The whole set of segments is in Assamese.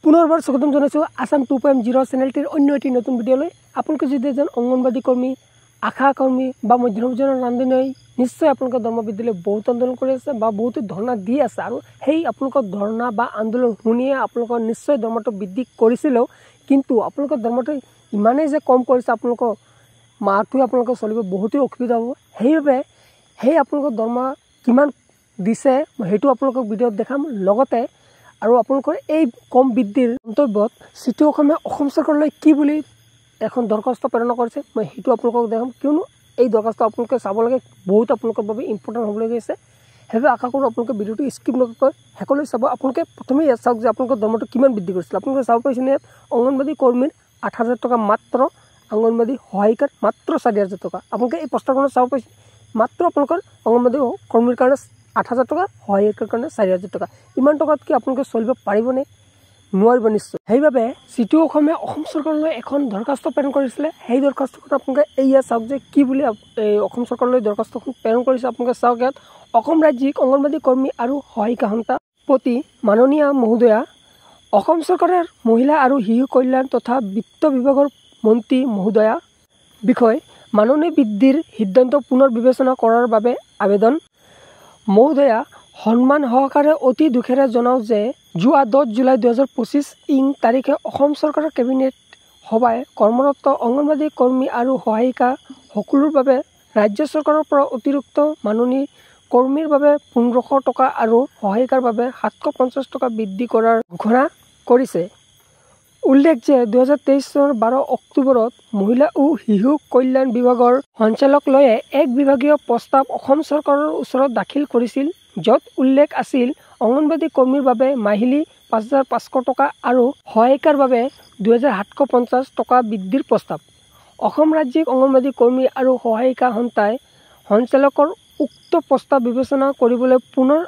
পুনৰবাৰ স্বাগতম জনাইছোঁ আসাম 2.0 চেনেলটিৰ অন্য এটি নতুন ভিডিঅ'লৈ। আপোনালোকে যদি এজন অংগনবাদী কৰ্মী, আশা কৰ্মী বা মধ্যভোজনৰ ৰান্ধনী নিশ্চয় আপোনালোকৰ দৰমহা বৃদ্ধিলৈ বহুত আন্দোলন কৰি আছে বা বহুতো ধৰ্ণা দি আছে, আৰু সেই আপোনালোকৰ ধৰ্ণা বা আন্দোলন শুনিয়ে আপোনালোকৰ নিশ্চয় দৰমহাটো বৃদ্ধি কৰিছিলেও, কিন্তু আপোনালোকৰ দৰমহাটো ইমানেই যে কম কৰিছে আপোনালোকৰ মাহটোৱে আপোনালোকৰ চলিব বহুতেই অসুবিধা হ'ব। সেইবাবে সেই আপোনালোকৰ দৰমহা কিমান দিছে সেইটো আপোনালোকক ভিডিঅ'ত দেখাম। লগতে আৰু আপোনালোকৰ এই কম বৃদ্ধিৰ মন্তব্যত চিটু অসমে অসম চৰকাৰলৈ কি বুলি এখন দৰখাস্ত প্ৰেৰণ কৰিছে মই সেইটো আপোনালোকক দেখাম, কিয়নো এই দৰখাস্ত আপোনালোকে চাব লাগে, বহুত আপোনালোকৰ বাবে ইম্পৰ্টেণ্ট হ'বলৈ গৈছে। সেইবাবে আশা কৰোঁ আপোনালোকে ভিডিঅ'টো স্কিপ নকৰাকৈ শেষলৈ চাব। আপোনালোকে প্ৰথমে ইয়াত চাওক যে আপোনালোকৰ দৰমহাটো কিমান বৃদ্ধি কৰিছিল। আপোনালোকে চাব পাৰিছে ইয়াত অংগনবাদী কৰ্মীৰ 8,000 টকা মাত্ৰ, অংগনবাদী সহায়িকাৰ মাত্ৰ 4,000 টকা। আপোনালোকে এই প্ৰস্তাৱখনত চাব পাৰিছে মাত্ৰ আপোনালোকৰ অংগনবাদী কৰ্মীৰ কাৰণে 8,000 টকা, সহায়িকাৰ কাৰণে 4,000 টকা। ইমান টকাত কি আপোনালোকে চলিব পাৰিবনে? নোৱাৰিব নিশ্চয়। সেইবাবে চিটু অসমে অসম চৰকাৰলৈ এখন দৰখাস্ত প্ৰেৰণ কৰিছিলে। সেই দৰখাস্তখন আপোনালোকে এইয়া চাওক যে কি বুলি অসম চৰকাৰলৈ দৰখাস্তখন প্ৰেৰণ কৰিছে। আপোনালোকে চাওক ইয়াত অসম ৰাজ্যিক অংগনবাদী কৰ্মী আৰু সহায়িকা সংস্থা প্ৰতি মাননীয় মহোদয়া, অসম চৰকাৰৰ মহিলা আৰু শিশু কল্যাণ তথা বিত্ত বিভাগৰ মন্ত্ৰী মহোদয়া, বিষয় মাননী বৃদ্ধিৰ সিদ্ধান্ত পুনৰ বিবেচনা কৰাৰ বাবে আবেদন। মহোদয়া, সন্মান সহকাৰে অতি দুখেৰে জনাওঁ যে যোৱা 10 জুলাই 2025 তাৰিখে অসম চৰকাৰৰ কেবিনেট সভাই কৰ্মৰত অংগনবাদী কৰ্মী আৰু সহায়িকা সকলোৰ বাবে ৰাজ্য চৰকাৰৰ পৰা অতিৰিক্ত মাননী কৰ্মীৰ বাবে 1,500 টকা আৰু সহায়িকাৰ বাবে 750 টকা বৃদ্ধি কৰাৰ ঘোষণা কৰিছে। উল্লেখ যে 2023 চনৰ 12 অক্টোবৰত মহিলা ও শিশু কল্যাণ বিভাগৰ সঞ্চালকালয়ে এক বিভাগীয় প্ৰস্তাৱ অসম চৰকাৰৰ ওচৰত দাখিল কৰিছিল, য'ত উল্লেখ আছিল অংগনবাদী কৰ্মীৰ বাবে মাহিলী 5,500 টকা আৰু সহায়িকাৰ বাবে 2,750 টকা বৃদ্ধিৰ প্ৰস্তাৱ। অসম ৰাজ্যিক অংগনবাদী কৰ্মী আৰু সহায়িকা সংস্থাই সঞ্চালকৰ উক্ত প্ৰস্তাৱ বিবেচনা কৰিবলৈ পুনৰ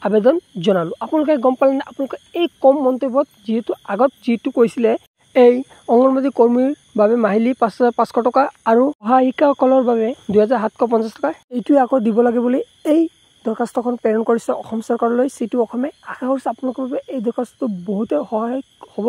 আবেদন জনালোঁ। আপোনালোকে গম পালে, আপোনালোকে এই কম মন্তব্যত যিহেতু আগত যিটো কৈছিলে এই অংগনবাদী কৰ্মীৰ বাবে মাহিলী 5,500 টকা আৰু সহায়িকাসকলৰ বাবে 2,750 টকা, এইটোৱে আকৌ দিব লাগে বুলি এই দৰখাস্তখন প্ৰেৰণ কৰিছে অসম চৰকাৰলৈ চিটু অসমে। আশা কৰিছোঁ আপোনালোকৰ বাবে এই দৰখাস্তটো বহুতে সহায়ক হ'ব।